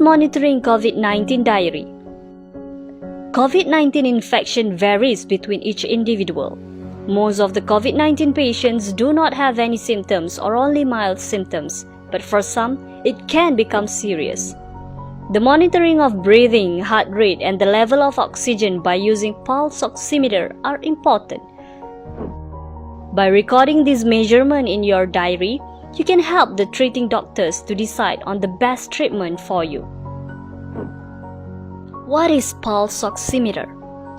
Self-monitoring COVID-19 diary. COVID-19 infection varies between each individual. Most of the COVID-19 patients do not have any symptoms or only mild symptoms, but for some, it can become serious. The monitoring of breathing, heart rate, and the level of oxygen by using pulse oximeter are important. By recording this measurement in your diary, you can help the treating doctors to decide on the best treatment for you. What is pulse oximeter?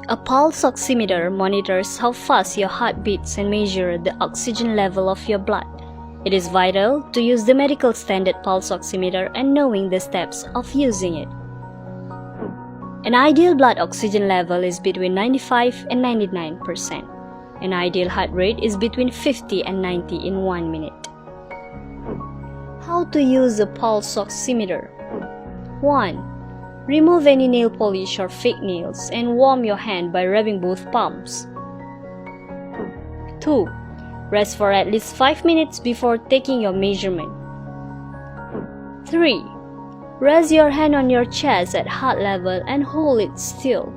A pulse oximeter monitors how fast your heart beats and measures the oxygen level of your blood. It is vital to use the medical standard pulse oximeter and knowing the steps of using it. An ideal blood oxygen level is between 95 and 99%. An ideal heart rate is between 50 and 90 in 1 minute. How to use a pulse oximeter? 1. Remove any nail polish or fake nails and warm your hand by rubbing both palms. 2. Rest for at least 5 minutes before taking your measurement. 3. Rest your hand on your chest at heart level and hold it still.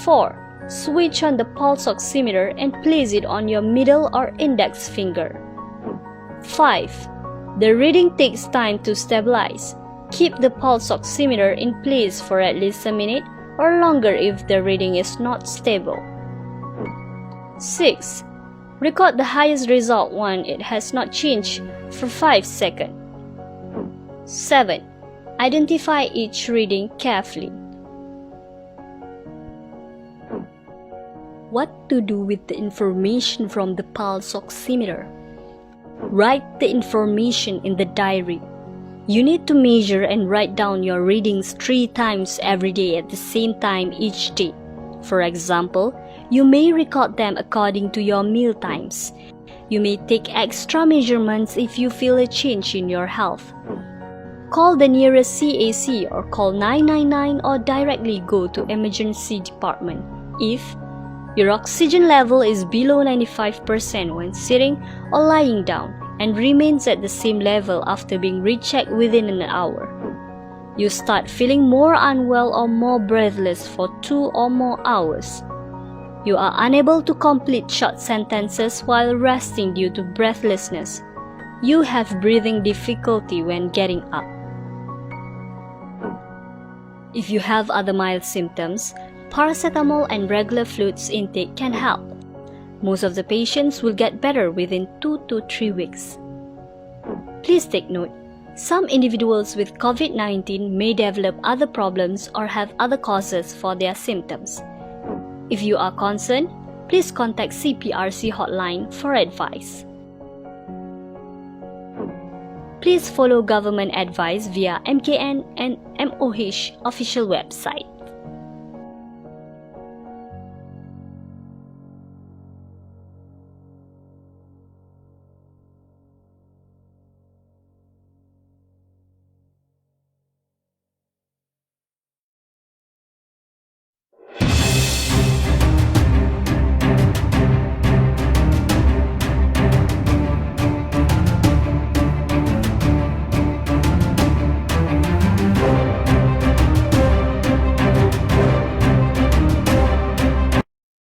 4. Switch on the pulse oximeter and place it on your middle or index finger. 5. The reading takes time to stabilize. Keep the pulse oximeter in place for at least a minute or longer if the reading is not stable. 6. Record the highest result when it has not changed for 5 seconds. 7. Identify each reading carefully. What to do with the information from the pulse oximeter? Write the information in the diary. You need to measure and write down your readings 3 times every day at the same time each day. For example, you may record them according to your meal times. You may take extra measurements if you feel a change in your health. Call the nearest CAC or call 999 or directly go to emergency department if your oxygen level is below 95% when sitting or lying down and remains at the same level after being rechecked within an hour. You start feeling more unwell or more breathless for 2 or more hours. You are unable to complete short sentences while resting due to breathlessness. You have breathing difficulty when getting up. If you have other mild symptoms, paracetamol and regular fluids intake can help. Most of the patients will get better within 2 to 3 weeks. Please take note, some individuals with COVID-19 may develop other problems or have other causes for their symptoms. If you are concerned, please contact CPRC hotline for advice. Please follow government advice via MKN and MOH official website.